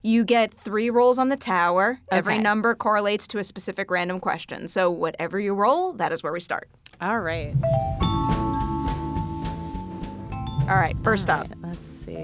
You get 3 rolls on the tower. Okay. Every number correlates to a specific random question. So whatever you roll, that is where we start. All right. All right, first up. Let's see.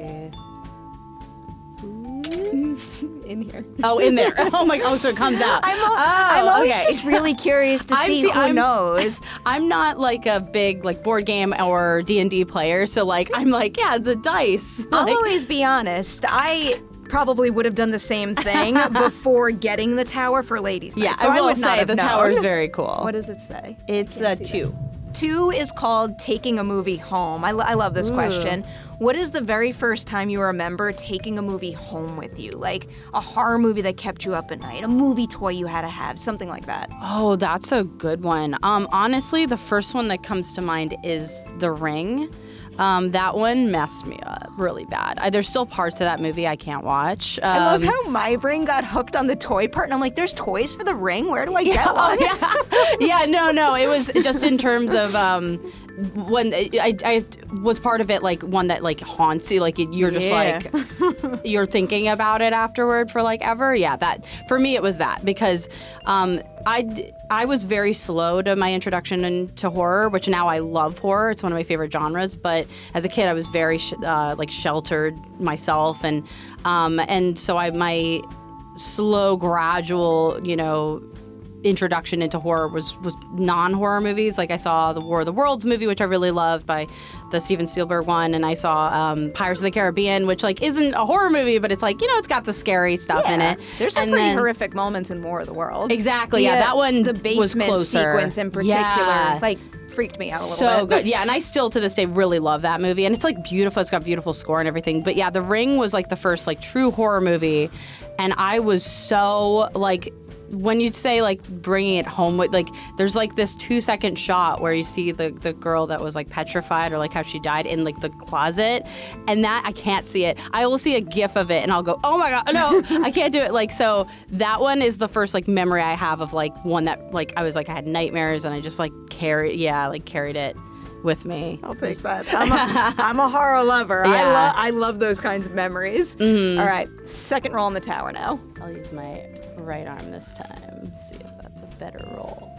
In here. Oh, in there. Oh my. Oh, so it comes out. I'm always okay. just really curious to see who knows. I'm not like a big like board game or D&D player, so like I'm like, yeah, the dice. I'll Like, always be honest. I probably would have done the same thing before getting the tower for ladies' night. yeah, so I will would not say have the known. tower is very cool. What does it say? It's a 2. 2 is called taking a movie home. I love this question. What is the very first time you remember taking a movie home with you? Like a horror movie that kept you up at night, a movie toy you had to have, something like that. Oh, that's a good one. Honestly, the first one that comes to mind is The Ring. That one messed me up really bad. There's still parts of that movie I can't watch. I love how my brain got hooked on the toy part, and I'm like, there's toys for The Ring? Where do I get one? Yeah, no. It was just in terms of when I was part of it, like one that like haunts you, like you're just like you're thinking about it afterward for like ever. Yeah, that for me it was that because I was very slow to my introduction into horror, which now I love horror. It's one of my favorite genres. But as a kid, I was very like sheltered myself, and so my slow, gradual, introduction into horror was non-horror movies. Like I saw the War of the Worlds movie, which I really loved, by the Steven Spielberg one, and I saw Pirates of the Caribbean, which like isn't a horror movie, but it's like it's got the scary stuff in it. There's some pretty horrific moments in War of the Worlds. Exactly. Yeah, that one the was basement closer. sequence in particular, like freaked me out a little bit. So good. Yeah, and I still to this day really love that movie, and it's like beautiful. It's got beautiful score and everything. But yeah, The Ring was like the first like true horror movie, and I was so like. When you say like bringing it home with like there's like this 2-second shot where you see the girl that was like petrified or like how she died in like the closet, and that I can't see it. I will see a gif of it and I'll go, oh my god, no, I can't do it. Like, so that one is the first like memory I have of like one that like I was like I had nightmares and I just like carried it with me. I'll take that. I'm a horror lover. Yeah. I love those kinds of memories. Mm-hmm. All right, second roll on the tower now. I'll use my right arm this time. See if that's a better roll.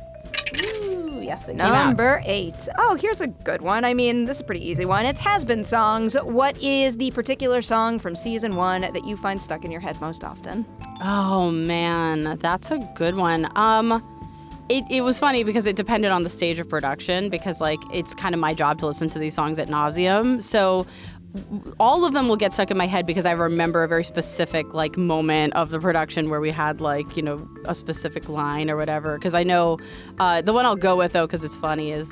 Ooh, yes, it came out. Number 8. Oh, here's a good one. I mean, this is a pretty easy one. It's Hazbin songs. What is the particular song from season 1 that you find stuck in your head most often? Oh man, that's a good one. It was funny because it depended on the stage of production, because like it's kind of my job to listen to these songs ad nauseum. So all of them will get stuck in my head because I remember a very specific like moment of the production where we had like a specific line or whatever. Because I know the one I'll go with though, because it's funny, is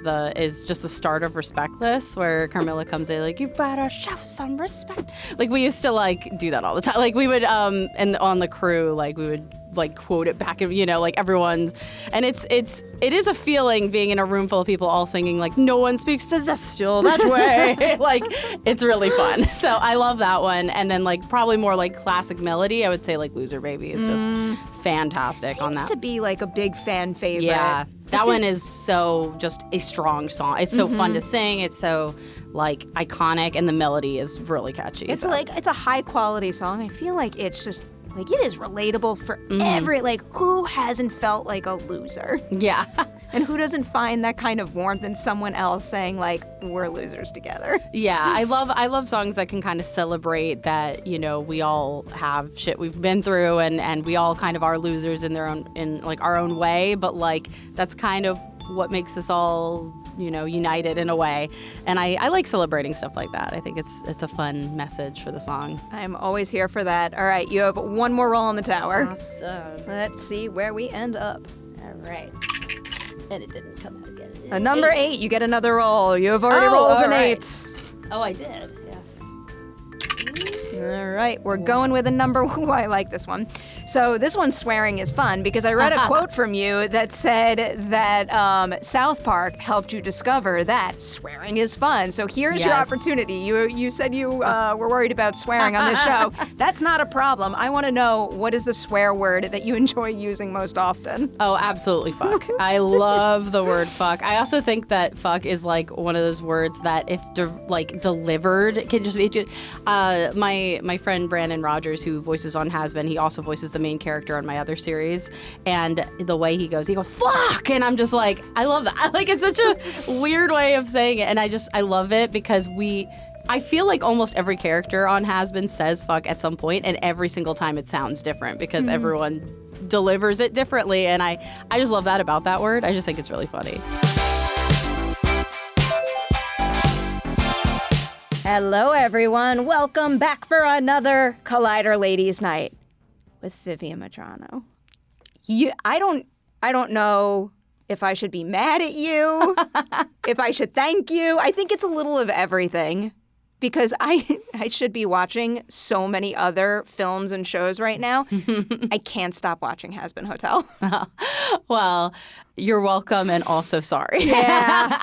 just the start of Respectless, where Carmilla comes in like, you better show some respect. Like we used to like do that all the time. Like we would and on the crew like we would like quote it back, like everyone, and it is a feeling being in a room full of people all singing like no one speaks to Zestial that way. Like it's really fun. So I love that one. And then like probably more like classic melody, I would say like Loser Baby is just fantastic on that. Seems to be like a big fan favorite. Yeah, that one is so just a strong song. It's so fun to sing. It's so like iconic, and the melody is really catchy. It's like it's a high quality song. I feel like it's just like it is relatable for every, like, who hasn't felt like a loser? Yeah. And who doesn't find that kind of warmth in someone else saying like, we're losers together? Yeah, I love songs that can kind of celebrate that, we all have shit we've been through, and we all kind of are losers in like our own way, but like that's kind of what makes us all united in a way. And I like celebrating stuff like that. I think it's a fun message for the song. I'm always here for that. All right, you have one more roll on the tower. Awesome. Let's see where we end up. All right. And it didn't come out again. A number 8, you get another roll. You have already rolled an 8. Oh, I did. Yes. All right, we're going with a number. Ooh, I like this one. So this one, swearing is fun, because I read a quote from you that said that South Park helped you discover that swearing is fun. So here's your opportunity. You said you were worried about swearing on this show. That's not a problem. I want to know, what is the swear word that you enjoy using most often? Oh, absolutely fuck. I love the word fuck. I also think that fuck is like one of those words that if delivered can just be. My my friend Brandon Rogers, who voices on Hazbin, he also voices the main character on my other series. And the way he goes, fuck! And I'm just like, I love that. Like, it's such a weird way of saying it. And I love it because I feel like almost every character on Hazbin says fuck at some point, and every single time it sounds different because everyone delivers it differently. And I just love that about that word. I just think it's really funny. Hello, everyone. Welcome back for another Collider Ladies Night with Vivienne Medrano. I don't know if I should be mad at you, if I should thank you. I think it's a little of everything because I should be watching so many other films and shows right now. I can't stop watching Hazbin Hotel. Well, you're welcome and also sorry. Yeah,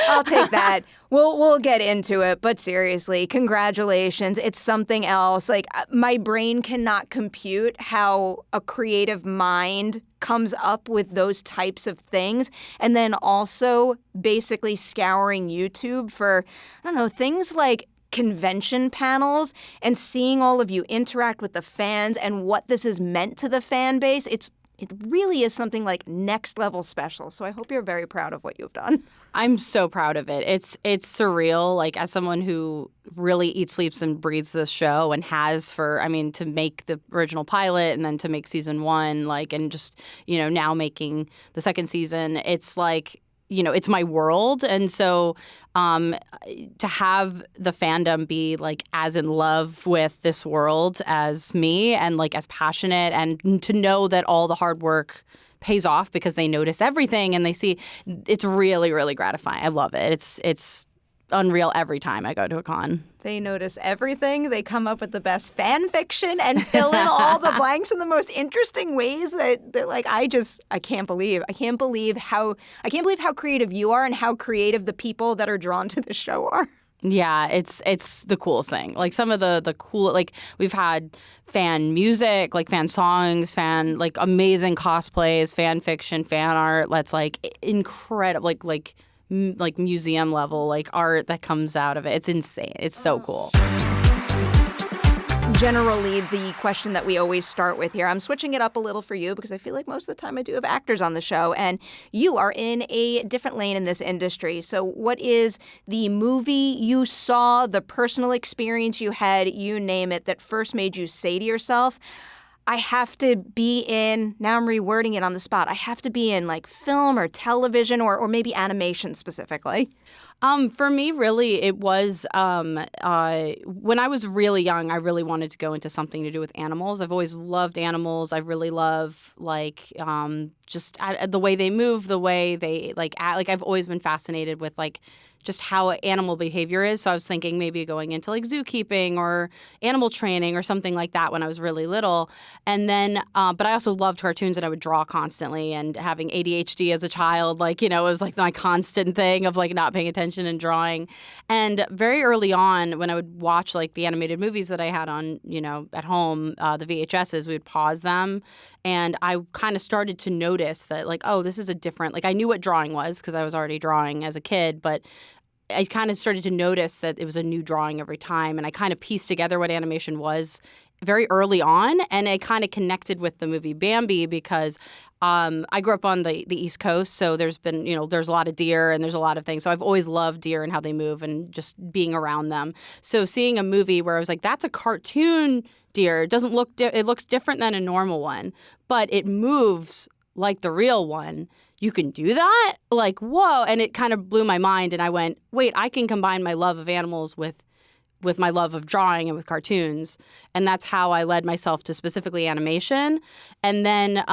I'll take that. We'll get into it, but seriously, congratulations. It's something else. Like, my brain cannot compute how a creative mind comes up with those types of things. And then also basically scouring YouTube for, I don't know, things like convention panels and seeing all of you interact with the fans and what this has meant to the fan base. It really is something like next level special. So I hope you're very proud of what you've done. I'm so proud of it. It's surreal. Like, as someone who really eats, sleeps, and breathes this show and has to make the original pilot and then to make season 1, like, and just, now making the second season, it's like, it's my world. And so to have the fandom be like as in love with this world as me and like as passionate, and to know that all the hard work pays off because they notice everything and they see, it's really, really gratifying. I love it. It's unreal every time I go to a con. They notice everything. They come up with the best fan fiction and fill in all the blanks in the most interesting ways that like I can't believe. I can't believe how creative you are and how creative the people that are drawn to the show are. Yeah, it's the coolest thing. Like, some of the cool, like, we've had fan music, like fan songs, like amazing cosplays, fan fiction, fan art. That's like incredible, like museum level, like art that comes out of it. It's insane. It's so cool. Generally, the question that we always start with here, I'm switching it up a little for you because I feel like most of the time I do have actors on the show, and you are in a different lane in this industry. So what is the movie you saw, the personal experience you had, you name it, that first made you say to yourself, I have to be in, now I'm rewording it on the spot, I have to be in like film or television or maybe animation specifically? For me, really, it was when I was really young, I really wanted to go into something to do with animals. I've always loved animals. I really love, like, just the way they move, the way they, like, act. Like, I've always been fascinated with, like, just how animal behavior is. So I was thinking maybe going into, like, zookeeping or animal training or something like that when I was really little. And then, but I also loved cartoons and I would draw constantly. And having ADHD as a child, like, it was like my constant thing of, like, not paying attention and drawing. And very early on, when I would watch, like, the animated movies that I had on, at home, the VHSs, we would pause them. And I kind of started to notice that, like, oh, this is a different, like, I knew what drawing was because I was already drawing as a kid, but I kind of started to notice that it was a new drawing every time. And I kind of pieced together what animation was very early on. And I kind of connected with the movie Bambi because I grew up on the East Coast. So there's been, there's a lot of deer and there's a lot of things. So I've always loved deer and how they move and just being around them. So seeing a movie where I was like, that's a cartoon deer. It doesn't look, it looks different than a normal one, but it moves like the real one. You can do that? Like, whoa. And it kind of blew my mind. And I went, wait, I can combine my love of animals with my love of drawing and with cartoons. And that's how I led myself to specifically animation. And then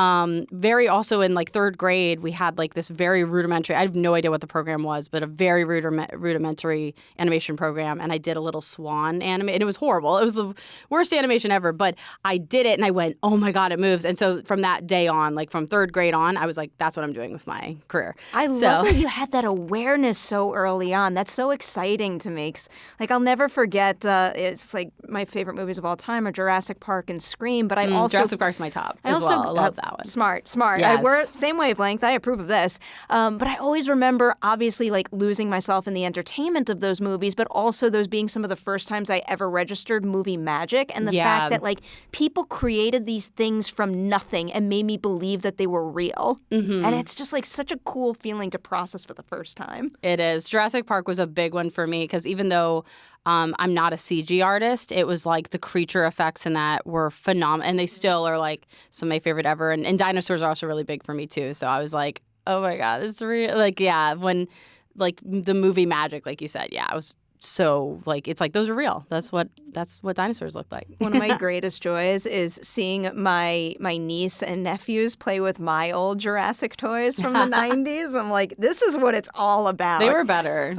very also in like third grade, we had like this very rudimentary, I have no idea what the program was, but a very rudimentary animation program. And I did a little swan anime. And it was horrible. It was the worst animation ever. But I did it and I went, oh my God, it moves. And so from that day on, like from third grade on, I was like, that's what I'm doing with my career. I love that you had that awareness so early on. That's so exciting to me. Like, I'll never forget forget, it's like my favorite movies of all time are Jurassic Park and Scream, but I also... Jurassic Park's my top as well. I love that one. Smart. Yes. We're same wavelength. I approve of this. But I always remember, obviously, like losing myself in the entertainment of those movies, but also those being some of the first times I ever registered movie magic, and the fact that like people created these things from nothing and made me believe that they were real. And it's just like such a cool feeling to process for the first time. It is. Jurassic Park was a big one for me because even though I'm not a CG artist, it was like the creature effects in that were phenomenal. And they still are like some of my favorite ever. And dinosaurs are also really big for me too. So I was like, oh my God, it's real. Like, yeah, when like the movie magic, like you said, I was so like, it's like those are real. That's what dinosaurs look like. One of my greatest joys is seeing my niece and nephews play with my old Jurassic toys from the 90s. I'm like, this is what it's all about. They were better.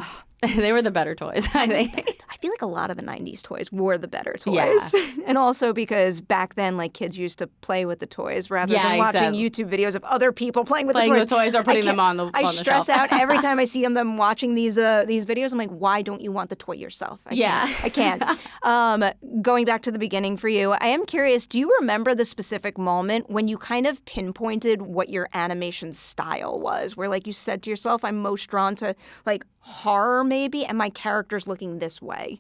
They were the better toys, I think. I feel like a lot of the 90s toys were the better toys. Yeah. And also because back then, like, kids used to play with the toys rather than watching YouTube videos of other people playing with the toys or putting them on the I shelf. stress out every time I see them watching these videos. I'm like, why don't you want the toy yourself? I can't. Going back to the beginning for you, I am curious, do you remember the specific moment when you kind of pinpointed what your animation style was? Where, like, you said to yourself, I'm most drawn to, like, horror maybe, and my character's looking this way.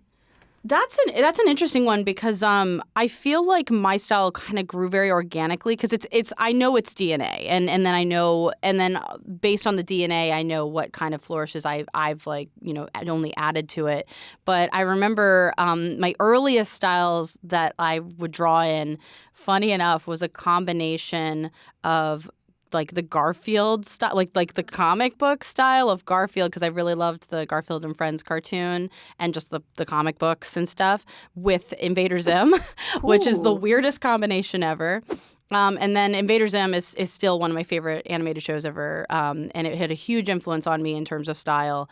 That's an interesting one because I feel like my style kind of grew very organically because it's I know it's DNA and then based on the DNA I know what kind of flourishes I've like only added to it. But I remember my earliest styles that I would draw in, funny enough, was a combination of like the Garfield style, like the comic book style of Garfield, because I really loved the Garfield and Friends cartoon and just the comic books and stuff, with Invader Zim, which is the weirdest combination ever. And then Invader Zim is still one of my favorite animated shows ever, and it had a huge influence on me in terms of style.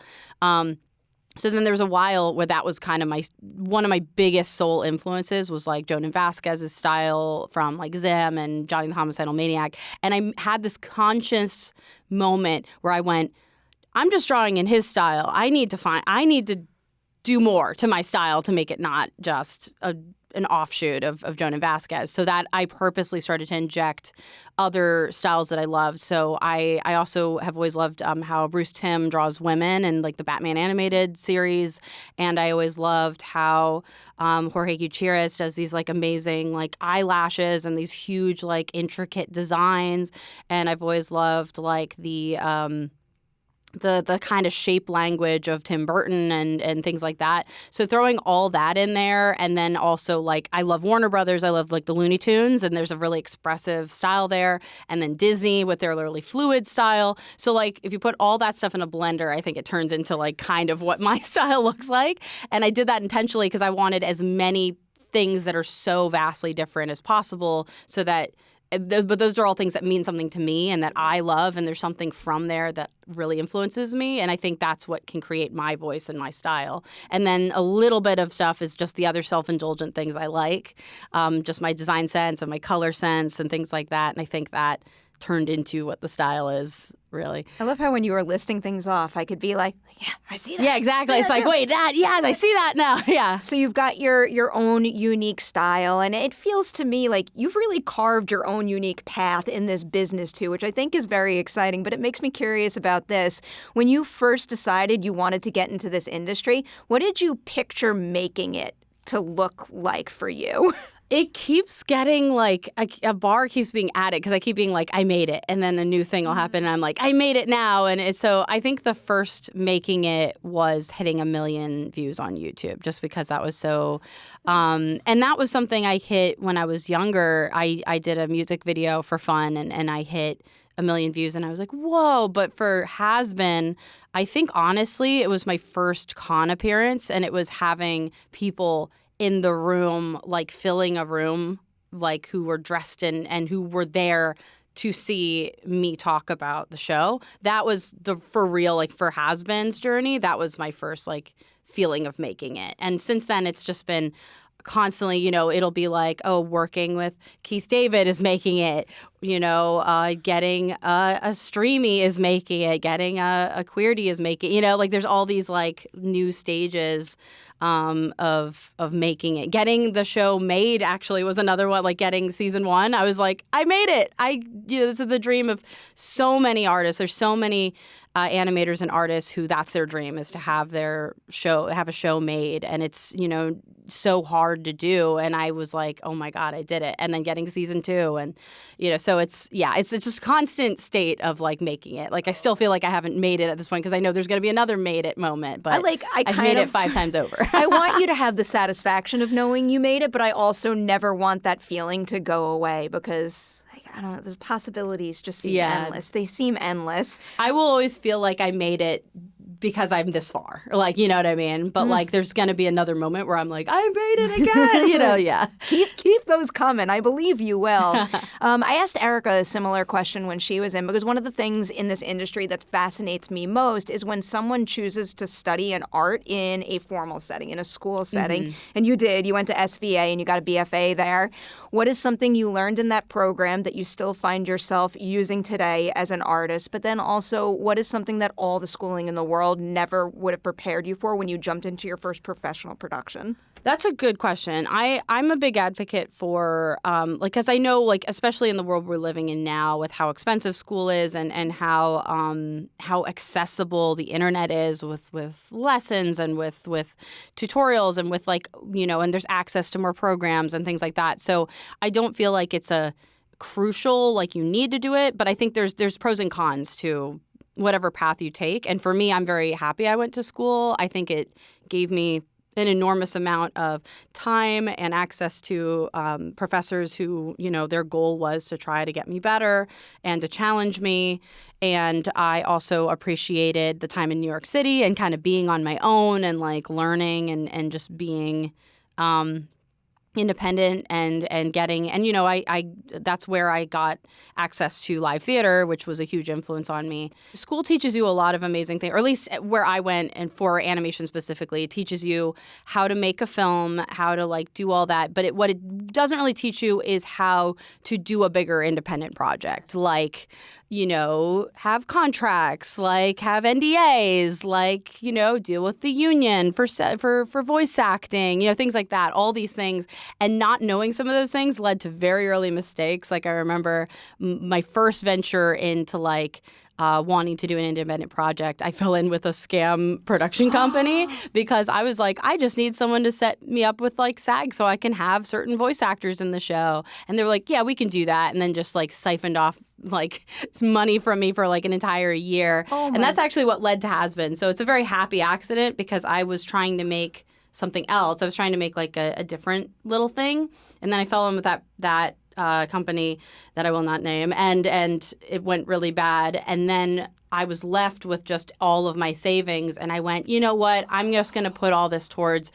So then there was a while where that was kind of one of my biggest soul influences was like Jonan Vasquez's style from like Zim and Johnny the Homicidal Maniac. And I had this conscious moment where I went, I'm just drawing in his style. I need to do more to my style to make it not just an offshoot of Jonan Vasquez. So that I purposely started to inject other styles that I loved. So I also have always loved how Bruce Timm draws women and like the Batman animated series. And I always loved how Jorge Gutierrez does these like amazing like eyelashes and these huge like intricate designs. And I've always loved like the kind of shape language of Tim Burton and things like that. So throwing all that in there, and then also like I love Warner Brothers. I love like the Looney Tunes, and there's a really expressive style there. And then Disney with their really fluid style. So like if you put all that stuff in a blender, I think it turns into like kind of what my style looks like. And I did that intentionally because I wanted as many things that are so vastly different as possible, so that. But those are all things that mean something to me and that I love, and there's something from there that really influences me, and I think that's what can create my voice and my style. And then a little bit of stuff is just the other self-indulgent things I like, just my design sense and my color sense and things like that, and I think that turned into what the style is, really. I love how when you were listing things off, I could be like, yeah, I see that. Yeah, exactly. It's like, wait, that, yes, I see that now. Yeah. So you've got your own unique style, and it feels to me like you've really carved your own unique path in this business too, which I think is very exciting, but it makes me curious about this. When you first decided you wanted to get into this industry, what did you picture making it to look like for you? It keeps getting like a bar keeps being added because I keep being like, I made it. And then a new thing will happen and I'm like, I made it now. And so I think the first making it was hitting 1 million views on YouTube, just because that was so and that was something I hit when I was younger. I did a music video for fun and I hit 1 million views and I was like, whoa. But for Hazbin, I think honestly, it was my first con appearance, and it was having people in the room, like filling a room, like who were dressed in and who were there to see me talk about the show. That was for real, like for Hazbin's journey, that was my first like feeling of making it. And since then it's just been constantly, it'll be like, oh, working with Keith David is making it, getting a Streamy is making it, getting a Queerty is making, like there's all these like new stages of making it. Getting the show made actually was another one, like getting season 1. I was like, I made it. This is the dream of so many artists. There's so many animators and artists who that's their dream, is to have a show made, and it's so hard to do. And I was like, oh my god, I did it. And then getting season 2, and so it's just a constant state of like making it. Like I still feel like I haven't made it at this point, because I know there's going to be another made it moment, but I've made it 5 times over. I want you to have the satisfaction of knowing you made it, but I also never want that feeling to go away, because I don't know, the possibilities just seem endless. They seem endless. I will always feel like I made it because I'm this far. Like, you know what I mean? But like there's going to be another moment where I'm like, I made it again, yeah. Keep those coming. I believe you will. I asked Erica a similar question when she was in, because one of the things in this industry that fascinates me most is when someone chooses to study an art in a formal setting, in a school setting. And you went to SVA and you got a BFA there. What is something you learned in that program that you still find yourself using today as an artist? But then also, what is something that all the schooling in the world never would have prepared you for when you jumped into your first professional production? That's a good question. I'm a big advocate for, because I know, like, especially in the world we're living in now with how expensive school is and how accessible the internet is with lessons and with tutorials and with and there's access to more programs and things like that. So I don't feel like it's a crucial, like you need to do it, but I think there's pros and cons to whatever path you take. And for me, I'm very happy I went to school. I think it gave me an enormous amount of time and access to professors who, their goal was to try to get me better and to challenge me. And I also appreciated the time in New York City and kind of being on my own and like learning and just being independent and getting, and I that's where I got access to live theater, which was a huge influence on me. School teaches you a lot of amazing things, or at least where I went, and for animation specifically, it teaches you how to make a film, how to like do all that. But what it doesn't really teach you is how to do a bigger independent project, like have contracts, like have NDAs, like deal with the union for voice acting, things like that. All these things. And not knowing some of those things led to very early mistakes. Like I remember my first venture into wanting to do an independent project, I fell in with a scam production company because I was like, I just need someone to set me up with like SAG so I can have certain voice actors in the show. And they were like, yeah, we can do that. And then just like siphoned off like money from me for like an entire year. And that's actually what led to Hazbin. So it's a very happy accident because I was trying to make something else. I was trying to make like a different little thing. And then I fell in with that company that I will not name, and it went really bad. And then I was left with just all of my savings, and I went, you know what? I'm just going to put all this towards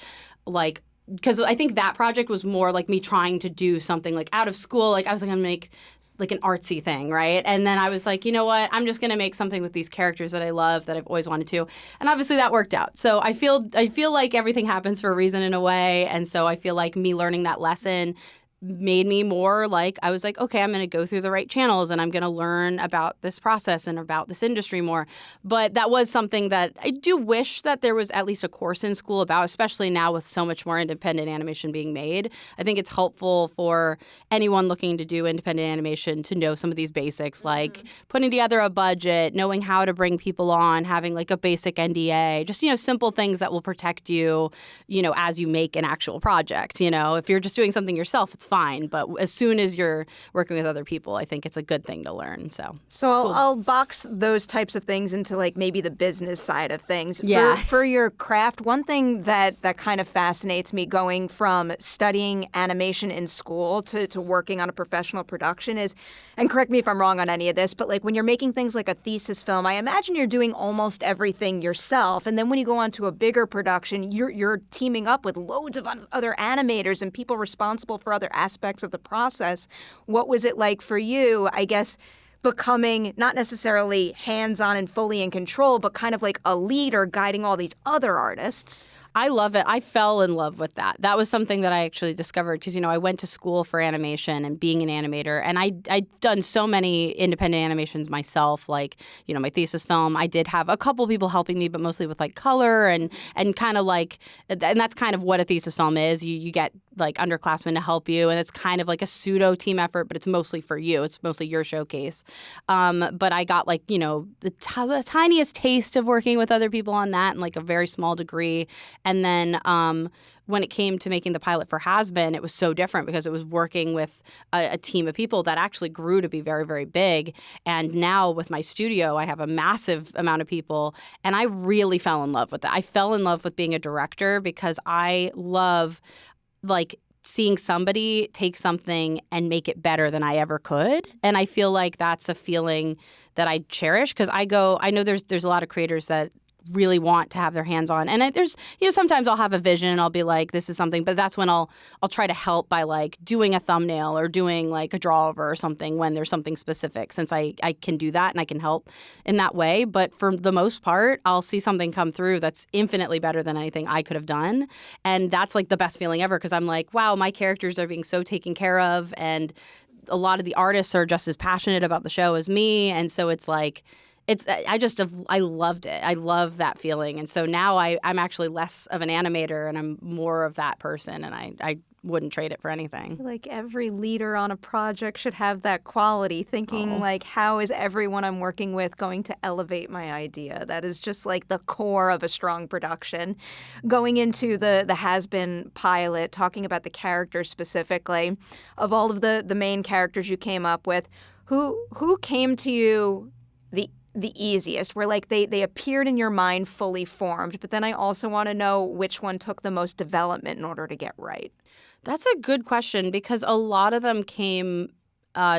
because I think that project was more like me trying to do something like out of school. Like I was like, I'm going to make like an artsy thing, right? And then I was like, you know what? I'm just going to make something with these characters that I love, that I've always wanted to. And obviously that worked out. So I feel like everything happens for a reason in a way. And so I feel like me learning that lesson made me more like, I was like, okay, I'm going to go through the right channels and I'm going to learn about this process and about this industry more. But that was something that I do wish that there was at least a course in school about, especially now with so much more independent animation being made. I think it's helpful for anyone looking to do independent animation to know some of these basics, like putting together a budget, knowing how to bring people on, having like a basic NDA, just, simple things that will protect you, as you make an actual project. If you're just doing something yourself, it's fine. But as soon as you're working with other people, I think it's a good thing to learn. So cool. I'll box those types of things into like maybe the business side of things. Yeah. For your craft, one thing that kind of fascinates me going from studying animation in school to working on a professional production is, and correct me if I'm wrong on any of this, but like when you're making things like a thesis film, I imagine you're doing almost everything yourself. And then when you go on to a bigger production, you're teaming up with loads of other animators and people responsible for other aspects of the process. What was it like for you, I guess, becoming not necessarily hands-on and fully in control, but kind of like a lead or guiding all these other artists? I love it. I fell in love with that. That was something that I actually discovered because, I went to school for animation and being an animator, and I'd done so many independent animations myself, like, my thesis film. I did have a couple people helping me, but mostly with like color and kind of like, and that's kind of what a thesis film is. You get like underclassmen to help you, and it's kind of like a pseudo team effort, but it's mostly for you. It's mostly your showcase. But I got like, the tiniest taste of working with other people on that in like a very small degree. And then when it came to making the pilot for Hazbin, it was so different because it was working with a team of people that actually grew to be very, very big. And now with my studio, I have a massive amount of people, and I really fell in love with it. I fell in love with being a director because I love like seeing somebody take something and make it better than I ever could. And I feel like that's a feeling that I cherish because I know there's a lot of creators that really want to have their hands on. And there's, sometimes I'll have a vision and I'll be like, this is something, but that's when I'll try to help by like doing a thumbnail or doing like a draw over or something when there's something specific, since I can do that and I can help in that way. But for the most part, I'll see something come through that's infinitely better than anything I could have done. And that's like the best feeling ever because I'm like, wow, my characters are being so taken care of. And a lot of the artists are just as passionate about the show as me. And so it's like, I loved it. I love that feeling. And so now I'm actually less of an animator and I'm more of that person. And I wouldn't trade it for anything. Like every leader on a project should have that quality, thinking like, how is everyone I'm working with going to elevate my idea? That is just like the core of a strong production. Going into the Hazbin pilot, talking about the characters specifically, of all of the main characters you came up with, who came to you the easiest, where like they appeared in your mind fully formed, but then I also want to know which one took the most development in order to get right? That's a good question because a lot of them came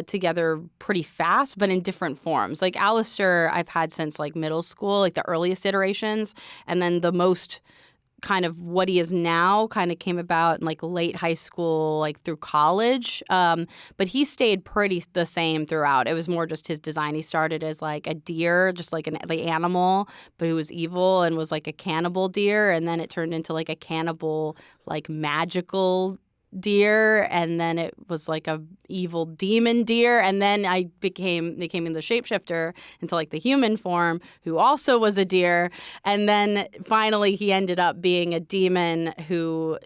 together pretty fast, but in different forms. Like Alistair, I've had since like middle school, like the earliest iterations, and then the most kind of what he is now kind of came about in like late high school, like through college. But he stayed pretty the same throughout. It was more just his design. He started as like a deer, just like the animal, but he was evil and was like a cannibal deer. And then it turned into like a cannibal, like magical deer, and then it was like a evil demon deer, and then I became the shapeshifter into like the human form, who also was a deer, and then finally he ended up being a demon who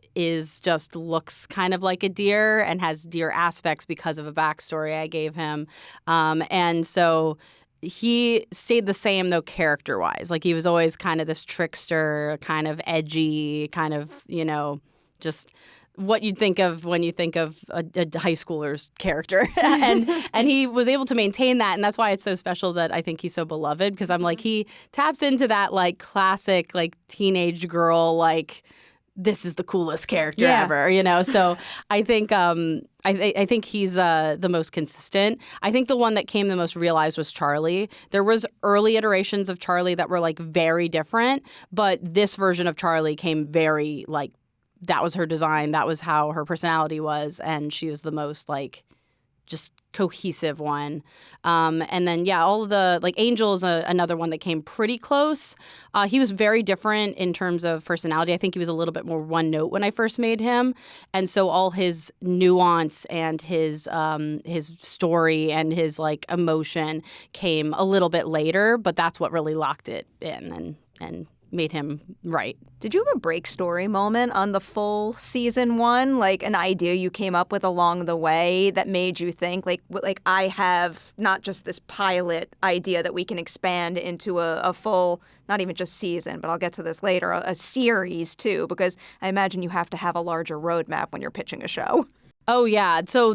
looks kind of like a deer and has deer aspects because of a backstory I gave him, and so he stayed the same though character-wise. Like he was always kind of this trickster, kind of edgy, kind of just what you'd think of when you think of a high schooler's character. and he was able to maintain that, and that's why it's so special that I think he's so beloved, because I'm like, he taps into that like classic like teenage girl, like this is the coolest character ever, So I think I think he's the most consistent. I think the one that came the most realized was Charlie. There was early iterations of Charlie that were like very different, but this version of Charlie came very like, that was her design. That was how her personality was. And she was the most like just cohesive one. And then, all of the like Angel is another one that came pretty close. He was very different in terms of personality. I think he was a little bit more one note when I first made him. And so all his nuance and his story and his like emotion came a little bit later, but that's what really locked it in and made him right. Did you have a break story moment on the full season 1? Like an idea you came up with along the way that made you think like I have not just this pilot idea that we can expand into a full, not even just season, but I'll get to this later, a series too, because I imagine you have to have a larger roadmap when you're pitching a show. Oh yeah. So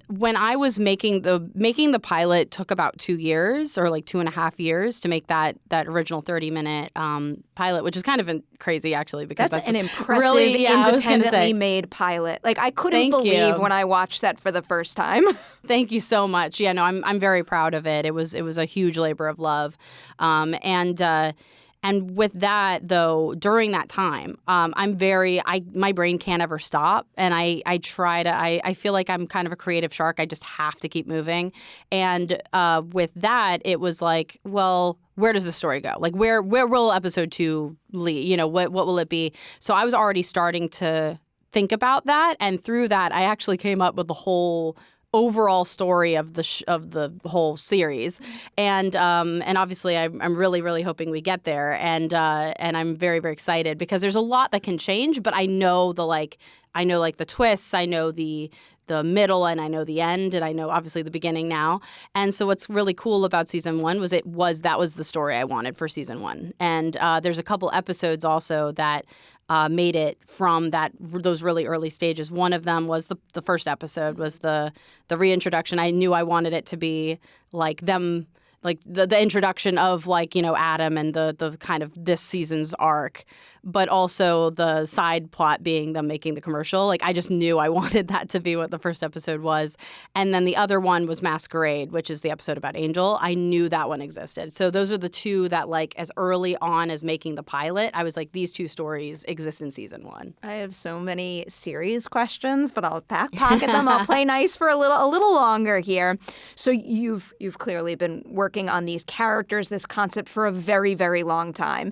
when I was making the pilot took about 2 years or like 2.5 years to make that original 30-minute pilot, which is kind of crazy actually, because that's an impressive, really, independently made pilot. Like I couldn't believe when I watched that for the first time. Thank you so much. Yeah, no, I'm very proud of it. It was a huge labor of love, And with that, though, during that time, my brain can't ever stop. And I feel like I'm kind of a creative shark. I just have to keep moving. And with that, it was like, well, where does the story go? Like, where will episode 2 lead? You know, what will it be? So I was already starting to think about that. And through that, I actually came up with the whole overall story of the whole series, and obviously I'm really hoping we get there, and I'm very excited because there's a lot that can change, but I know the twists, I know the middle, and I know the end, and I know obviously the beginning now. And so what's really cool about season 1 was that was the story I wanted for season 1, and there's a couple episodes also that made it from those really early stages. One of them was the first episode was the reintroduction. I knew I wanted it to be like them, like the introduction of, like, you know, Adam and the kind of this season's arc, but also the side plot being them making the commercial. Like, I just knew I wanted that to be what the first episode was. And then the other one was Masquerade, which is the episode about Angel. I knew that one existed. So those are the two that, like, as early on as making the pilot, I was like, these two stories exist in season 1. I have so many series questions, but I'll pocket them. I'll play nice for a little longer here. So you've clearly been working on these characters, this concept for a very long time.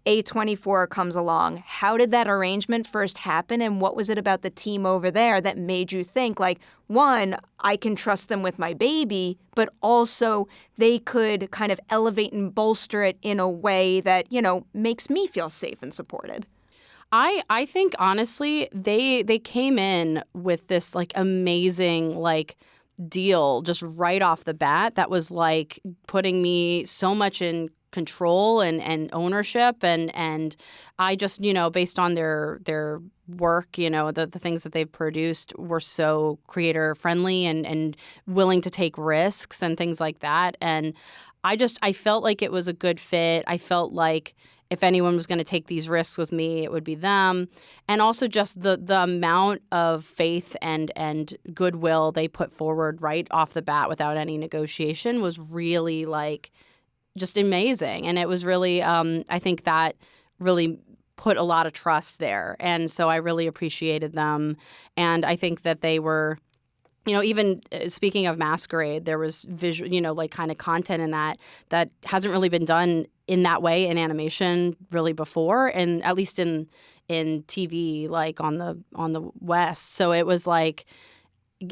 A24 comes along. How did that arrangement first happen, and what was it about the team over there that made you think, like, one, I can trust them with my baby, but also they could kind of elevate and bolster it in a way that, you know, makes me feel safe and supported? I think, honestly, they came in with this, like, amazing, like, deal just right off the bat that was, like, putting me so much in control and ownership, and I just, you know, based on their work, you know, the things that they've produced were so creator friendly and willing to take risks and things like that. And I felt like it was a good fit. I felt like if anyone was going to take these risks with me, it would be them. And also just the amount of faith and goodwill they put forward right off the bat without any negotiation was really, like, just amazing. And it was really, I think that really put a lot of trust there. And so I really appreciated them. And I think that they were, you know, even speaking of Masquerade, there was visual, you know, like, kind of content in that hasn't really been done in that way in animation really before, and at least in TV, like on the West. So it was like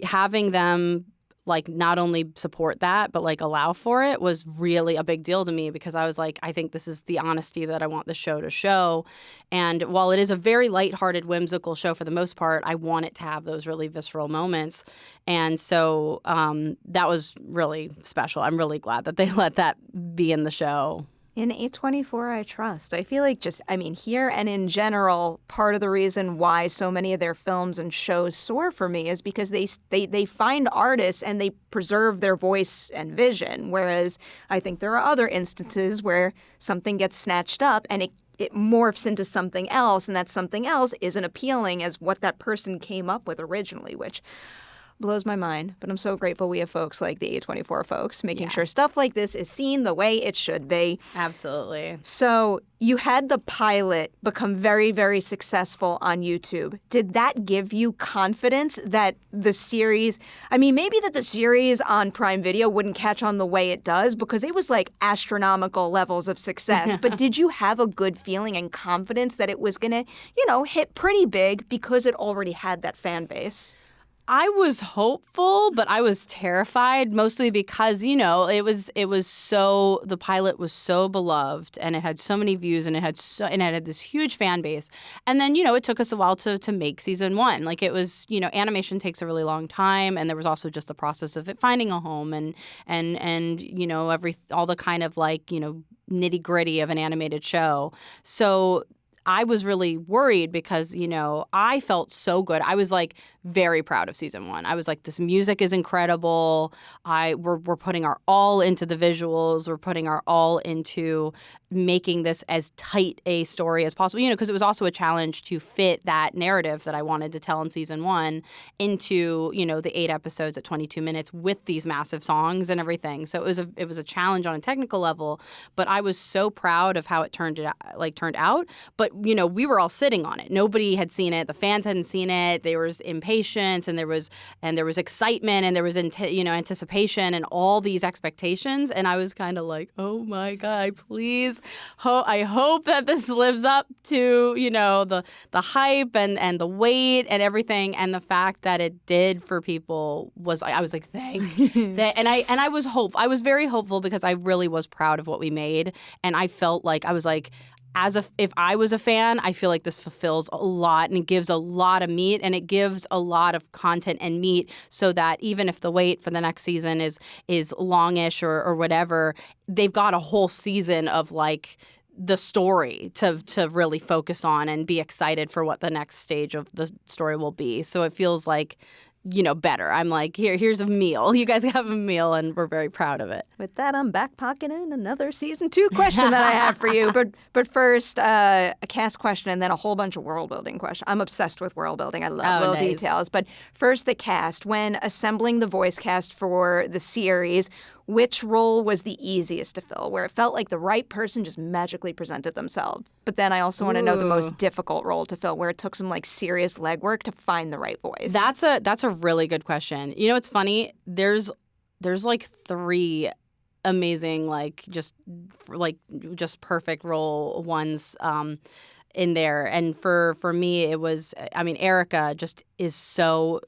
having them, like, not only support that, but, like, allow for it was really a big deal to me, because I was like, I think this is the honesty that I want the show to show. And while it is a very lighthearted, whimsical show for the most part, I want it to have those really visceral moments. And so that was really special. I'm really glad that they let that be in the show. In A24, I trust. I feel like here and in general, part of the reason why so many of their films and shows soar for me is because they find artists and they preserve their voice and vision. Whereas I think there are other instances where something gets snatched up and it morphs into something else, and that something else isn't appealing as what that person came up with originally, which blows my mind. But I'm so grateful we have folks like the A24 folks making sure stuff like this is seen the way it should be. Absolutely. So you had the pilot become very successful on YouTube. Did that give you confidence that the series, maybe that the series on Prime Video wouldn't catch on the way it does, because it was like astronomical levels of success. But did you have a good feeling and confidence that it was going to, hit pretty big because it already had that fan base? I was hopeful, but I was terrified, mostly because, the pilot was so beloved, and it had so many views, and it had this huge fan base. And then, it took us a while to make season 1. Like, it was, animation takes a really long time, and there was also just the process of it finding a home and all the kind of, like, nitty-gritty of an animated show. So I was really worried because, I felt so good. I was, like, very proud of season 1. I was like, this music is incredible. We're putting our all into the visuals. We're putting our all into making this as tight a story as possible, because it was also a challenge to fit that narrative that I wanted to tell in season 1 into, the 8 episodes at 22 minutes with these massive songs and everything. So it was a challenge on a technical level, but I was so proud of how it turned out. But, we were all sitting on it. Nobody had seen it. The fans hadn't seen it. There was impatience and there was excitement and there was anticipation and all these expectations. And I was kind of like, oh my God, please. I hope that this lives up to, the hype and the wait and everything. And the fact that it did for people I was like, thank. And I was hopeful. I was very hopeful because I really was proud of what we made. And I felt like I was like, if I was a fan, I feel like this fulfills a lot and it gives a lot of meat and it gives a lot of content and meat so that even if the wait for the next season is longish or whatever, they've got a whole season of like the story to really focus on and be excited for what the next stage of the story will be. So it feels like, better. I'm like, here's a meal. You guys have a meal, and we're very proud of it. With that, I'm backpocketing another season 2 question that I have for you. But first, a cast question and then a whole bunch of world building questions. I'm obsessed with world building. I love little details. But first, the cast. When assembling the voice cast for the series, which role was the easiest to fill, where it felt like the right person just magically presented themselves? But then I also want to know the most difficult role to fill, where it took some like serious legwork to find the right voice. That's a really good question. It's funny. There's like 3 amazing just perfect role ones in there, and for me it was, Erica just is so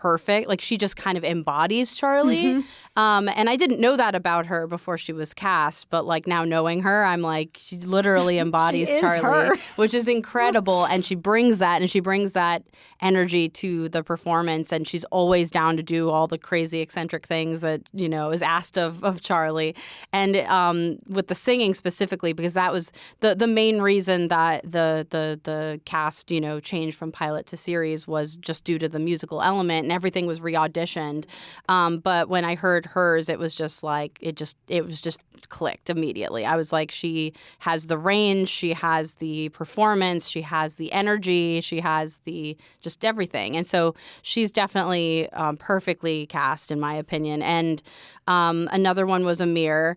perfect. Like she just kind of embodies Charlie. Mm-hmm. And I didn't know that about her before she was cast, but like now knowing her, I'm like, she literally embodies Charlie, which is incredible. And she brings that energy to the performance. And she's always down to do all the crazy eccentric things that, is asked of Charlie. And with the singing specifically, because that was the main reason that the cast, changed from pilot to series was just due to the musical element. And everything was re-auditioned. But when I heard hers, it was just like, it was just clicked immediately. I was like, she has the range, she has the performance, she has the energy, she has the just everything. And so she's definitely perfectly cast, in my opinion. And another one was Amir,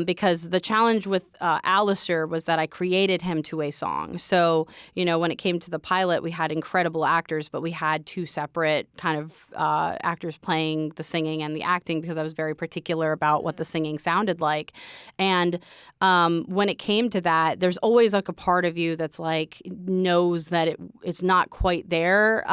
because the challenge with Alistair was that I created him to a song. So, when it came to the pilot, we had incredible actors, but we had 2 separate kind of actors playing the singing and the acting because I was very particular about what the singing sounded like. And when it came to that, there's always like a part of you that's like knows that it's not quite there,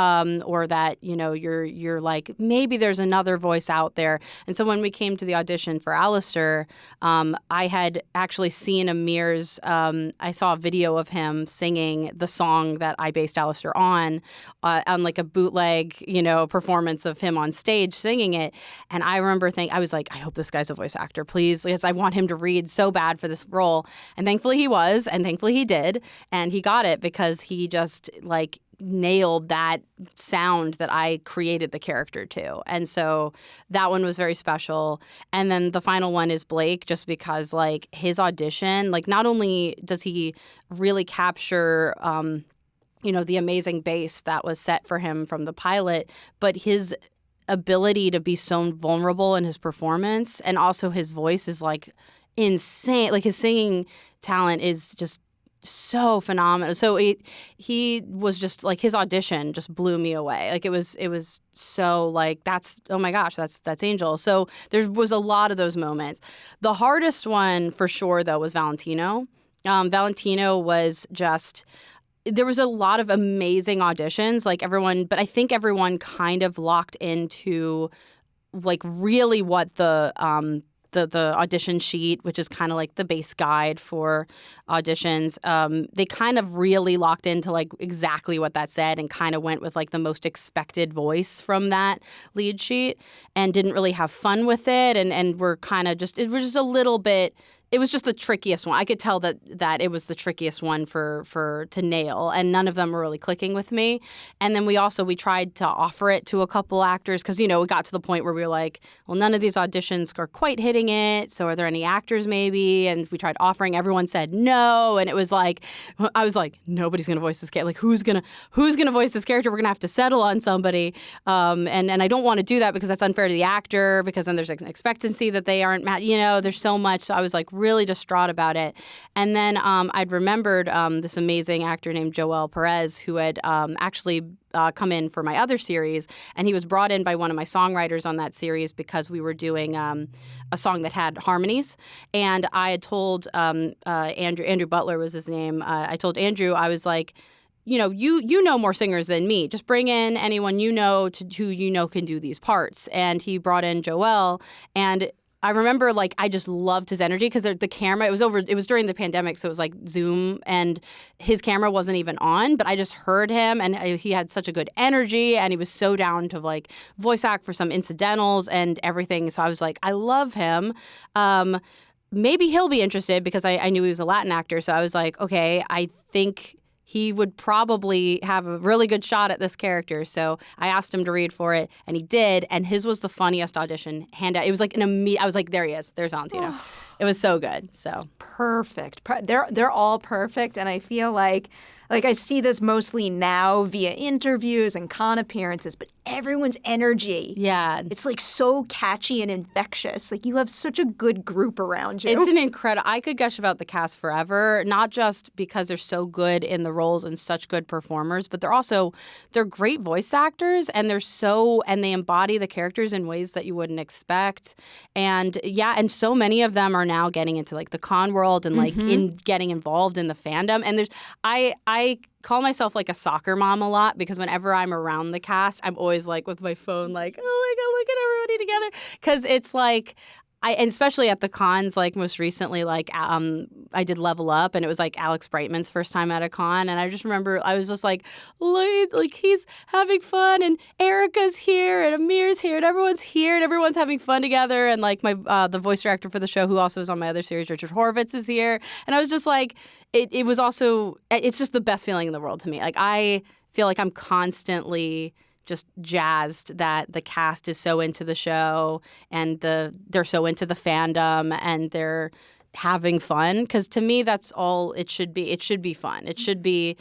or that you're like maybe there's another voice out there. And so when we came to the audition for Alistair, I had actually seen Amir's. I saw a video of him singing the song that I based Alistair on like a bootleg, performance of him on stage singing it. And I remember I was like, I hope this guy's a voice actor, please, because I want him to read so bad for this role. And thankfully he was, and thankfully he did, and he got it because he just like nailed that sound that I created the character to. And so that one was very special. And then the final one is Blake, just because like his audition, like not only does he really capture the amazing bass that was set for him from the pilot, but his ability to be so vulnerable in his performance, and also his voice is like insane. Like his singing talent is just so phenomenal. So he was just like, his audition just blew me away. Like it was so like, that's, oh my gosh, that's Angel. So there was a lot of those moments. The hardest one for sure though was Valentino. Valentino was just, there was a lot of amazing auditions, like everyone, but I think everyone kind of locked into like really what the audition sheet, which is kind of like the base guide for auditions. They kind of really locked into like exactly what that said and kind of went with like the most expected voice from that lead sheet and didn't really have fun with it. And we're kind of just, it was just a little bit it was just the trickiest one. I could tell that it was the trickiest one for to nail, and none of them were really clicking with me. And then we tried to offer it to a couple actors because, you know, it got to the point where we were like, well, none of these auditions are quite hitting it. So are there any actors maybe? And we tried offering. Everyone said no. And it was like, I was like, nobody's going to voice this character. Like, who's going to voice this character? We're going to have to settle on somebody. And I don't want to do that because that's unfair to the actor, because then there's an expectancy that they aren't, you know, there's so much. So I was like really distraught about it. And then I'd remembered this amazing actor named Joel Perez, who had actually come in for my other series, and he was brought in by one of my songwriters on that series because we were doing a song that had harmonies. And I had told Andrew Butler was his name. I told Andrew, I was like, you know, you know more singers than me. Just bring in anyone you know who you know can do these parts. And he brought in Joel, and I remember, like, I just loved his energy because the camera, it was during the pandemic, so it was like Zoom, and his camera wasn't even on, but I just heard him, and he had such a good energy, and he was so down to, like, voice act for some incidentals and everything. So I was like, I love him. Maybe he'll be interested because I knew he was a Latin actor. So I was like, okay, I think he would probably have a really good shot at this character. So I asked him to read for it, and he did. And his was the funniest audition. It was like I was like, there he is. There's Valentino. It was so good. So perfect. They're all perfect, and I feel like I see this mostly now via interviews and con appearances, but everyone's energy. Yeah. It's like so catchy and infectious. Like, you have such a good group around you. It's an incredible, I could gush about the cast forever, not just because they're so good in the roles and such good performers, but they're great voice actors, and they embody the characters in ways that you wouldn't expect. And yeah, and so many of them are now getting into like the con world and like getting involved in the fandom. And I call myself like a soccer mom a lot because whenever I'm around the cast, I'm always like with my phone like, oh my God, look at everybody together. Because it's like, and especially at the cons, like most recently, like I did Level Up, and it was like Alex Brightman's first time at a con, and I just remember I was just like, look, like he's having fun, and Erica's here, and Amir's here, and everyone's here, and everyone's having fun together, and like my the voice director for the show, who also was on my other series, Richard Horvitz, is here, and I was just like, it was also, it's just the best feeling in the world to me. Like, I feel like I'm constantly just jazzed that the cast is so into the show, and they're so into the fandom, and they're having fun, because to me that's all it should be. It should be fun. It should be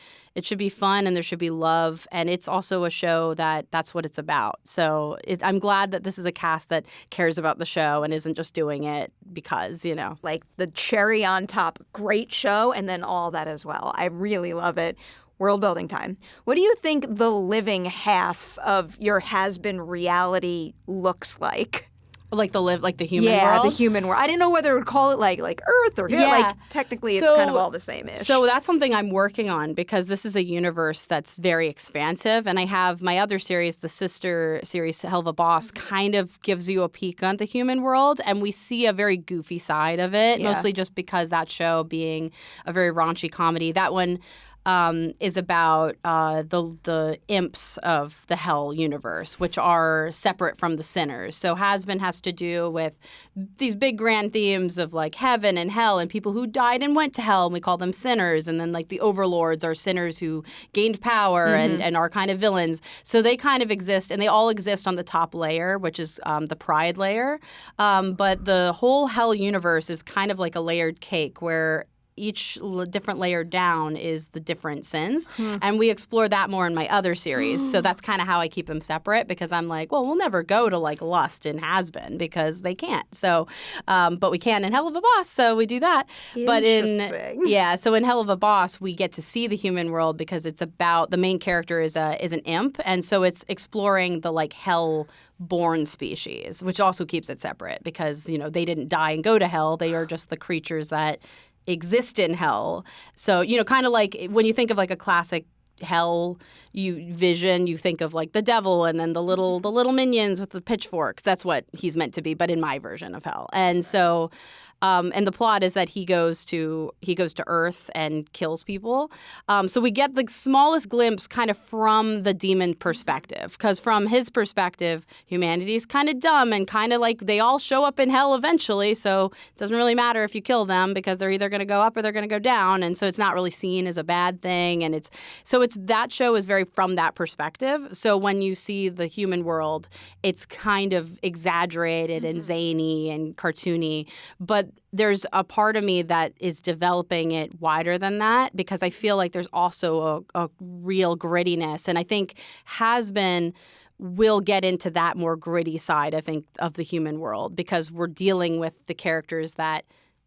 fun, and there should be love, and it's also a show that's what it's about. So I'm glad that this is a cast that cares about the show and isn't just doing it because, you know. Like the cherry on top, great show, and then all that as well. I really love it. World building time. What do you think the living half of your Hazbin reality looks like? Like the human world? Yeah, the human world. I didn't know whether to call it like Earth or like technically it's kind of all the same-ish. So that's something I'm working on, because this is a universe that's very expansive, and I have my other series, the sister series, Helluva Boss, kind of gives you a peek on the human world, and we see a very goofy side of it, mostly just because that show being a very raunchy comedy. That one is about the imps of the hell universe, which are separate from the sinners. So Hazbin has to do with these big grand themes of like heaven and hell and people who died and went to hell, and we call them sinners. And then like the overlords are sinners who gained power and are kind of villains. So they kind of exist, and they all exist on the top layer, which is the pride layer. But the whole hell universe is kind of like a layered cake where each different layer down is the different sins. And we explore that more in my other series. So that's kind of how I keep them separate, because I'm like, well, we'll never go to like lust in Hazbin because they can't. So, but we can in Helluva Boss, so we do that. But so in Helluva Boss, we get to see the human world because it's about, the main character is an imp. And so it's exploring the like hell born species, which also keeps it separate because, you know, they didn't die and go to hell. They are just the creatures that exist in hell. So, you know, kind of like when you think of like a classic hell vision, you think of like the devil and then the little minions with the pitchforks. That's what he's meant to be, but in my version of hell. And so and the plot is that he goes to Earth and kills people. So we get the smallest glimpse kind of from the demon perspective, because from his perspective, humanity is kind of dumb and kind of like they all show up in hell eventually. So it doesn't really matter if you kill them because they're either going to go up or they're going to go down. And so it's not really seen as a bad thing. And it's that show is very from that perspective. So when you see the human world, it's kind of exaggerated and zany and cartoony, but there's a part of me that is developing it wider than that, because I feel like there's also a real grittiness. And I think Hazbin will get into that more gritty side, I think, of the human world, because we're dealing with the characters that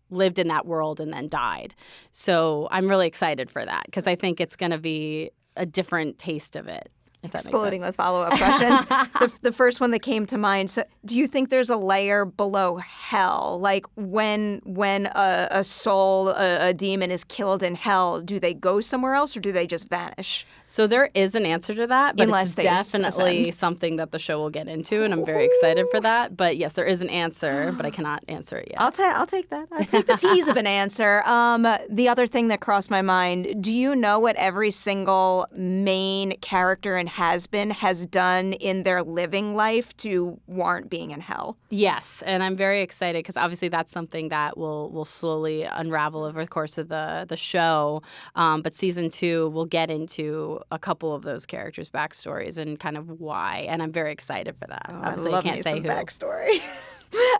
lived in that world and then died. So I'm really excited for that, because I think it's going to be a different taste of it. Exploding with follow-up questions. The first one that came to mind. So, do you think there's a layer below hell? Like when a soul, a demon is killed in hell, do they go somewhere else or do they just vanish? So there is an answer to that, but Unless it's they definitely ascend. Something that the show will get into, and I'm very excited for that. But yes, there is an answer, but I cannot answer it yet. I'll take that. I'll take the tease of an answer. The other thing that crossed my mind, do you know what every single main character in Hazbin has done in their living life to warrant being in hell? Yes, and I'm very excited because obviously that's something that will slowly unravel over the course of the show. But season 2 will get into a couple of those characters' backstories and kind of why, and I'm very excited for that. Obviously, I love I can't me say some who. backstory.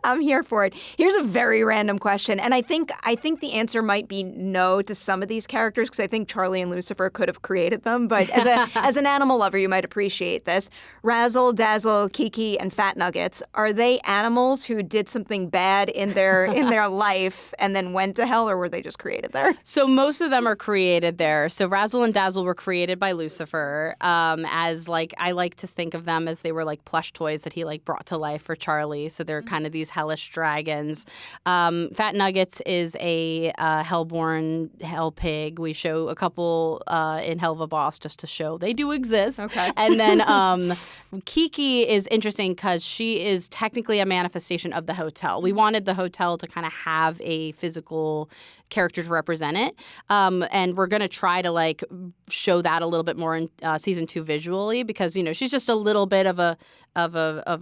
I'm here for it. Here's a very random question, and I think the answer might be no to some of these characters, because I think Charlie and Lucifer could have created them. But as an animal lover, you might appreciate this. Razzle, Dazzle, Kiki, and Fat Nuggets, are they animals who did something bad in their life and then went to hell, or were they just created there? So most of them are created there. So Razzle and Dazzle were created by Lucifer, as like I like to think of them as they were like plush toys that he like brought to life for Charlie. So they're kind of these hellish dragons. Fat Nuggets is a hellborn hell pig. We show a couple in Helluva Boss just to show they do exist. Okay. And then Kiki is interesting because she is technically a manifestation of the hotel. We wanted the hotel to kind of have a physical character to represent it, and we're going to try to like show that a little bit more in season 2 visually, because she's just a little bit of a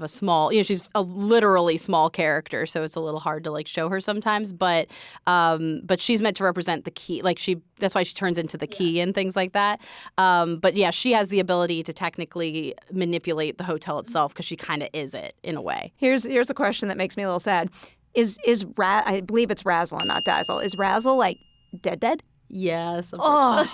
small, she's a literally small character, so it's a little hard to like show her sometimes, but she's meant to represent the key, like that's why she turns into the key and things like that. But yeah, she has the ability to technically manipulate the hotel itself, because she kind of is it in a way. Here's a question that makes me a little sad. I believe it's Razzle and not Dazzle. Is Razzle like dead? Yes. Oh,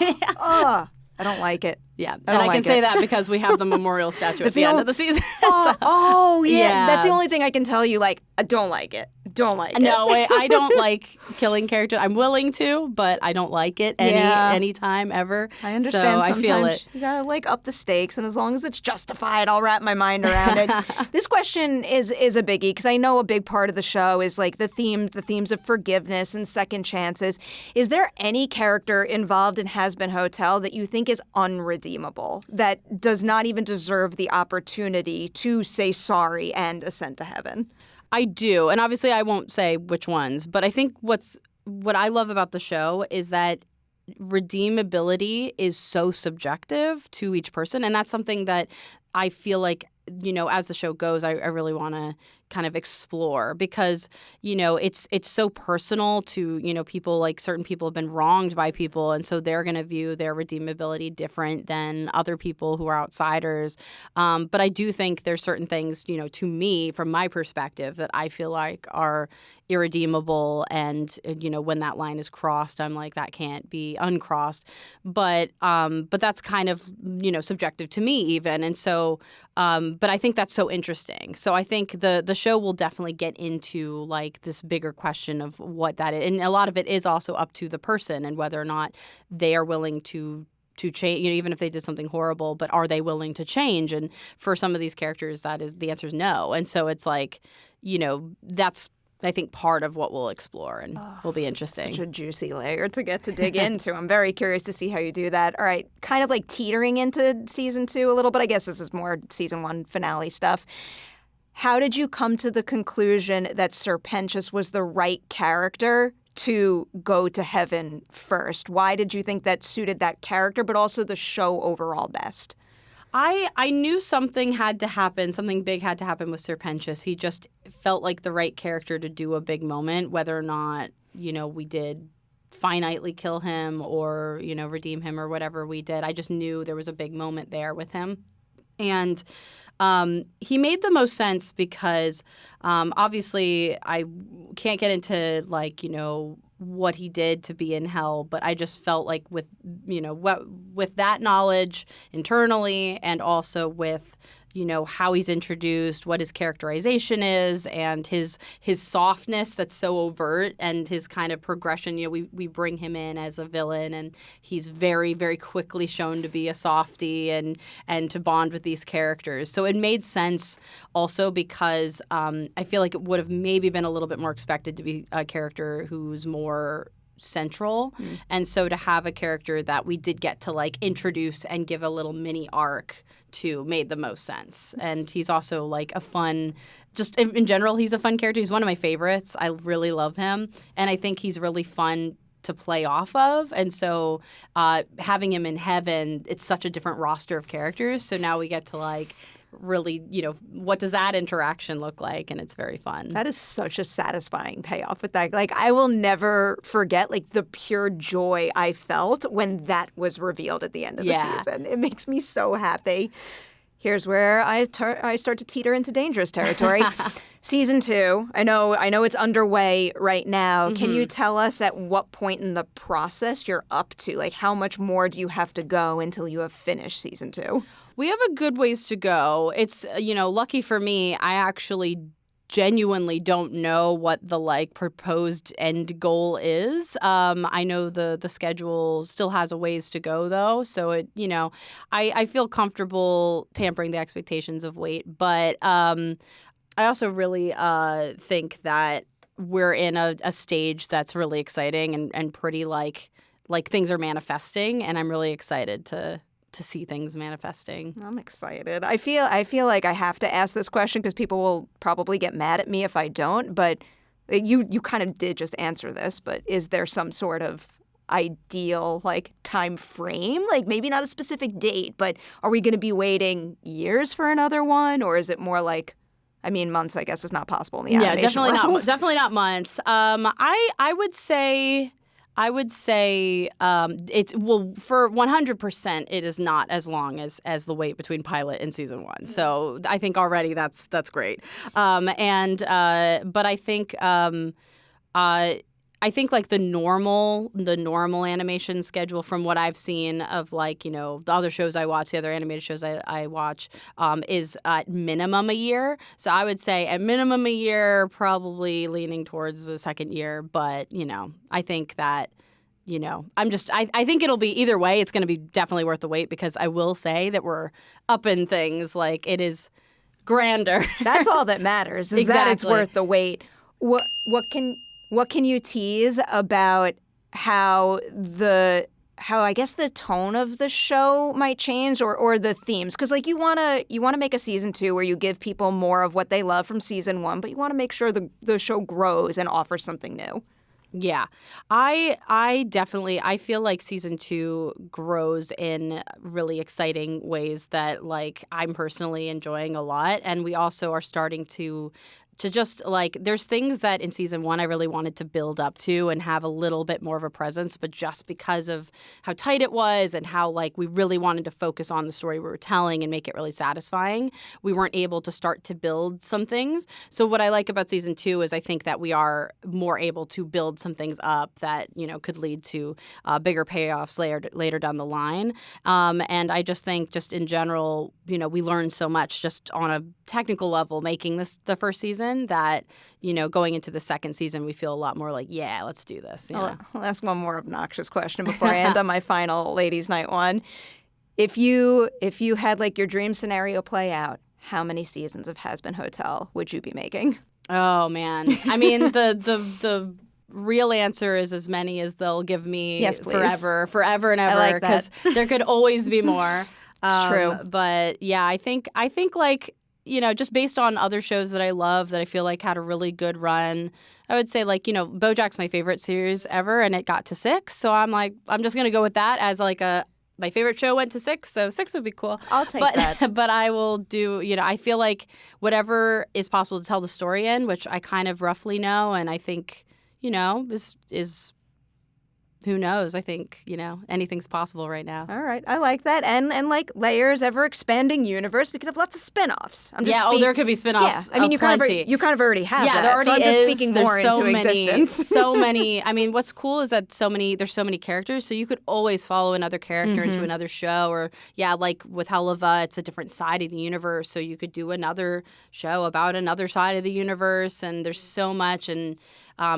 I don't like it. Yeah, and I can say that because we have the memorial statue at the end of the season. Yeah. That's the only thing I can tell you. Like, I don't like it. Don't like it. No, I don't like killing characters. I'm willing to, but I don't like it any time ever. I understand. So sometimes I feel it. You gotta like up the stakes, and as long as it's justified, I'll wrap my mind around it. This question is a biggie, because I know a big part of the show is like the themes of forgiveness and second chances. Is there any character involved in Hazbin Hotel that you think is unredeemable, that does not even deserve the opportunity to say sorry and ascend to heaven? I do, and obviously I won't say which ones, but I think what I love about the show is that redeemability is so subjective to each person, and that's something that I feel like, as the show goes, I really want to kind of explore, because it's so personal to people. Like certain people have been wronged by people, and so they're going to view their redeemability different than other people who are outsiders. But I do think there's certain things to me, from my perspective, that I feel like are irredeemable, and when that line is crossed, I'm like, that can't be uncrossed. But that's kind of subjective to me even, and so but I think that's so interesting. So I think the show will definitely get into like this bigger question of what that is, and a lot of it is also up to the person and whether or not they are willing to change, even if they did something horrible, but are they willing to change? And for some of these characters, the answer is no. And so it's like, that's I think, part of what we'll explore and will be interesting. Such a juicy layer to get to dig into. I'm very curious to see how you do that. All right, kind of like teetering into season 2 a little bit. I guess this is more season 1 finale stuff. How did you come to the conclusion that Sir Pentious was the right character to go to heaven first? Why did you think that suited that character, but also the show overall best? I knew something had to happen, something big had to happen with Sir Pentious. He just felt like the right character to do a big moment, whether or not, we did finitely kill him or, redeem him or whatever we did. I just knew there was a big moment there with him. And he made the most sense because obviously I can't get into what he did to be in hell, but I just felt like with that knowledge internally and also with how he's introduced, what his characterization is, and his softness that's so overt, and his kind of progression. We bring him in as a villain, and he's very, very quickly shown to be a softie and to bond with these characters. So it made sense also because I feel like it would have maybe been a little bit more expected to be a character who's more central. And so to have a character that we did get to introduce and give a little mini arc to made the most sense. And he's also a fun, just in general, he's a fun character. He's one of my favorites. I really love him. And I think he's really fun to play off of. And so having him in heaven, it's such a different roster of characters. So now we get to really, what does that interaction look like? And it's very fun. That is such a satisfying payoff with that. I will never forget the pure joy I felt when that was revealed at the end of the season. It makes me so happy. Here's where I start to teeter into dangerous territory. Season 2, I know it's underway right now. Can you tell us at what point in the process you're up to? How much more do you have to go until you have finished season 2? We have a good ways to go. It's, lucky for me, I actually genuinely don't know what the proposed end goal is. I know the schedule still has a ways to go though, so it I feel comfortable tampering the expectations of weight, but I also really think that we're in a stage that's really exciting and pretty like things are manifesting, and I'm really excited to see things manifesting. I'm excited. I feel like I have to ask this question because people will probably get mad at me if I don't, but you kind of did just answer this, but is there some sort of ideal time frame? Maybe not a specific date, but are we going to be waiting years for another one, or is it more months I guess is not possible in the animation world. Definitely not months. I would say it's for 100%. It is not as long as the wait between pilot and season 1. So I think already that's great. But I think the normal animation schedule from what I've seen of the other shows I watch, the other animated shows I watch, is at minimum a year. So I would say at minimum a year, probably leaning towards the second year. But I think that I think it'll be either way. It's going to be definitely worth the wait because I will say that we're upping things. It is grander. That's all that matters. Is that it's worth the wait. What can you tease about how I guess the tone of the show might change or the themes? Because you want to make a season 2 where you give people more of what they love from season 1, but you want to make sure the show grows and offers something new. Yeah, I definitely feel like season 2 grows in really exciting ways that I'm personally enjoying a lot, and we also are starting to just there's things that in season 1 I really wanted to build up to and have a little bit more of a presence, but just because of how tight it was and how we really wanted to focus on the story we were telling and make it really satisfying, we weren't able to start to build some things. So what I like about season 2 is I think that we are more able to build some things up that could lead to bigger payoffs later down the line. And I just think just in general, we learned so much just on a technical level making this the first season that going into the second season we feel a lot more yeah, let's do this. I'll ask one more obnoxious question before I end on my final ladies night one. If you had your dream scenario play out, how many seasons of Hazbin Hotel would you be making? Oh man, I mean the real answer is as many as they'll give me. Yes, please. forever and ever. I like that. Because there could always be more. It's true. But yeah, I think like, you know, just based on other shows that I love that I feel like had a really good run, I would say, like, you know, BoJack's my favorite series ever, and it got to 6. So I'm just gonna go with that as like my favorite show went to 6, so 6 would be cool. I'll take that. But I will do, you know, I feel like whatever is possible to tell the story in, which I kind of roughly know, and I think, you know, is who knows? I think, you know, anything's possible right now. All right, I like that, and like layers, ever expanding universe. We could have lots of spin-offs. There could be spin-offs. Yeah, I mean, you kind of already have that. There already so I'm just is. speaking There's more so into existence. So many. I mean, what's cool is that there's so many characters, so you could always follow another character into another show, or like with Helluva, it's a different side of the universe, so you could do another show about another side of the universe, and there's so much. And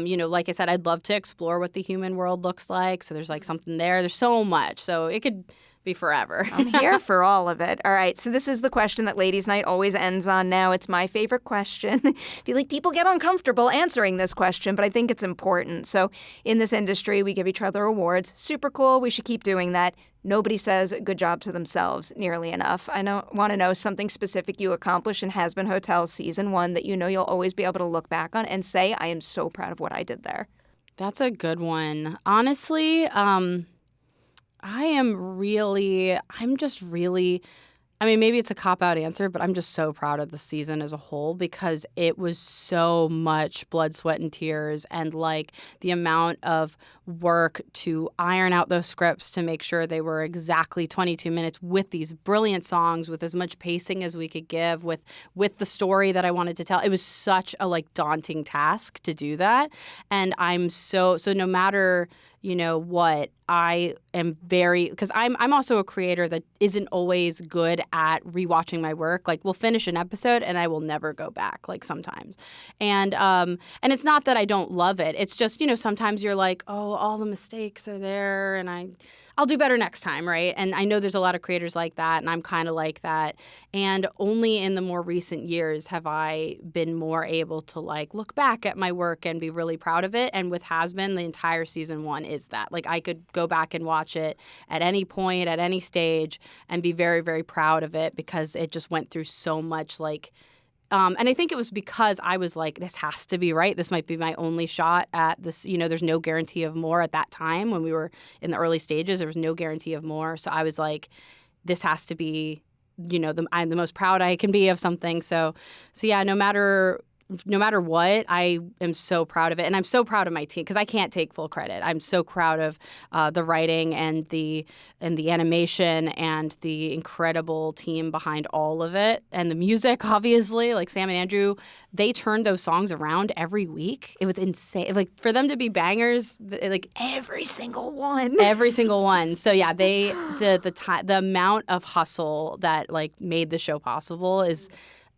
you know, like I said, I'd love to explore what the human world looks like. So there's like something there. There's so much. So it could be forever. I'm here for all of it. All right. So this is the question that Ladies Night always ends on now. It's my favorite question. I feel like people get uncomfortable answering this question, but I think it's important. So in this industry, we give each other awards. Super cool. We should keep doing that. Nobody says good job to themselves nearly enough. I want to know something specific you accomplished in Hazbin Hotel Season 1 that you know you'll always be able to look back on and say, I am so proud of what I did there. That's a good one. Honestly, I'm just really, I mean, maybe it's a cop-out answer, but I'm just so proud of the season as a whole because it was so much blood, sweat, and tears, and like the amount of work to iron out those scripts to make sure they were exactly 22 minutes with these brilliant songs, with as much pacing as we could give, with the story that I wanted to tell. It was such a like daunting task to do that, and I'm so no matter, you know, what, I am very, because I'm also a creator that isn't always good at rewatching my work. Like, we'll finish an episode and I will never go back, like sometimes. And it's not that I don't love it. It's just, you know, sometimes you're like, oh, all the mistakes are there and I'll do better next time, right? And I know there's a lot of creators like that, and I'm kind of like that. And only in the more recent years have I been more able to like look back at my work and be really proud of it. And with Hazbin, the entire season 1 is that. Like, I could go back and watch it at any point, at any stage, and be very, very proud of it because it just went through so much like. And I think it was because I was like, this has to be right. This might be my only shot at this. You know, there's no guarantee of more at that time when we were in the early stages. There was no guarantee of more. So I was like, this has to be, you know, I'm the most proud I can be of something. So yeah, no matter what, I am so proud of it. And I'm so proud of my team because I can't take full credit. I'm so proud of the writing and the animation and the incredible team behind all of it. And the music, obviously, like Sam and Andrew, they turned those songs around every week. It was insane. Like, for them to be bangers, like every single one. Every single one. So yeah, the amount of hustle that like made the show possible is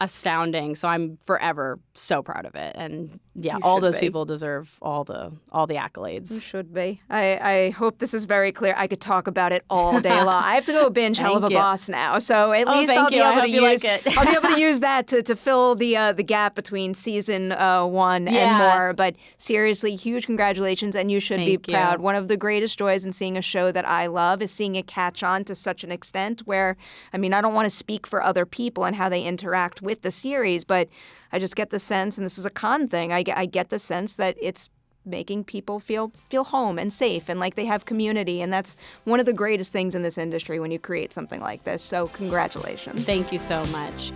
astounding. So I'm forever so proud of it. And yeah, all those people deserve all the accolades. You should be. I hope this is very clear. I could talk about it all day long. I have to go binge Helluva Boss now. So at least I'll be able to use that to fill the gap between season 1 and more. But seriously, huge congratulations, and you should be proud. One of the greatest joys in seeing a show that I love is seeing it catch on to such an extent where, I mean, I don't want to speak for other people and how they interact with the series, but I just get the sense, and this is a con thing, I get the sense that it's making people feel home and safe and like they have community, and that's one of the greatest things in this industry when you create something like this. So congratulations. Thank you so much.